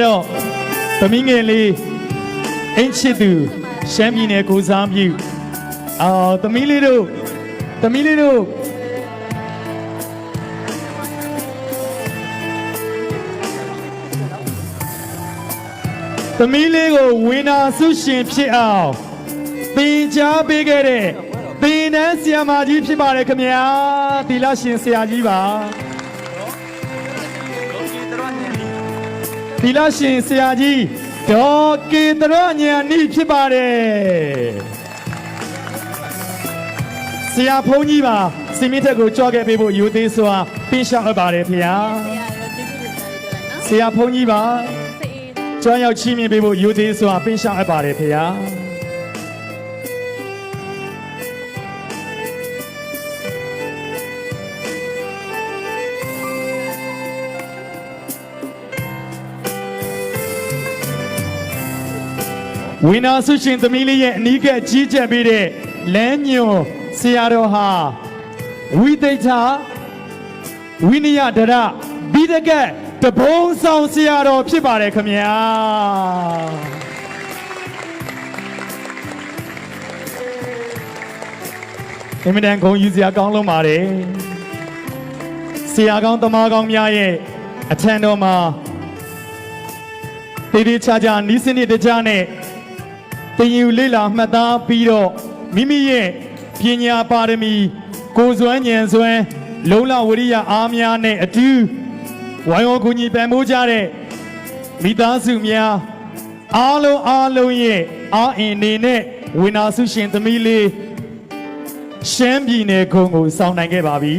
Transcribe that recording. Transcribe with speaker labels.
Speaker 1: တော့သမီးငယ်လေးအင်းချစ်သူရှမ်းပြည်နယ်ကိုစားပြုသမီးလေးတို့သမီးလေးတို့သမီးလေးကိုဝင်းနာဆုရှင်ဖြစ်အောင်သင်ကြားပေးခဲ့တဲ့သင်တန်းဆရာမကြီးဖြစ်ပါတယ်ခင်ဗျာသီလရှင်ဆရာကြီးပါသီလရှင်ဆရာကြီးဒေါ်ကေတရညံနိဖြစ်ပါတယ်ဆရာဖုန်းကြီးပါစီမင်းထက်ကိုကြွခဲ့ပေးဖို့ယူသေးစွာပင်းရှောက်အပ်ပါတယ်ခင်ဗျာဆရာဖုန်းကြီးပါကြွရောက်ချီးမြှင့်ပေးဖို့ယူသေးစွာပင်းရှောက်အပ်ပါတယ်ခင်ဗျာဝိနာဆုရှင်သမီးလေးရဲ့အနီးကပ်ကြီးကြပ်ပေးတဲ့လမ်းညွန်ဆရာတော်ဟာဝိသိဋ္ဌဝိနယဒရဘိဒကတဘုံဆောင်ဆရာတော်ဖြစ်ပါတယ်ခင်ဗျာအမြဲတမ်းဂုဏ်ယူစရာကောင်းလုံးပါတယ်ဆရာကောင်းတမကောင်းများရဲ့အထံတော်မှာတေးသေးချာချာနီးစနစ်တကြားနဲ့တင်ယူလေ့လာမှတ်သားပြီးတော့မိမိရဲ့ပညာပါရမီကိုယ်စွမ်းဉာဏ်စွမ်းလုံလဝရိယအားများနဲ့အတူဝိုင်းဝန်းကူညီပံ့ပိုးကြတဲ့မိသားစုများအားလုံးရဲ့အားအင်နေနဲ့ဝိနာဆုရှင်သမီးလေးရှမ်းပြည်နယ်ခုံကိုစောင့်နိုင်ခဲ့ပါပြီ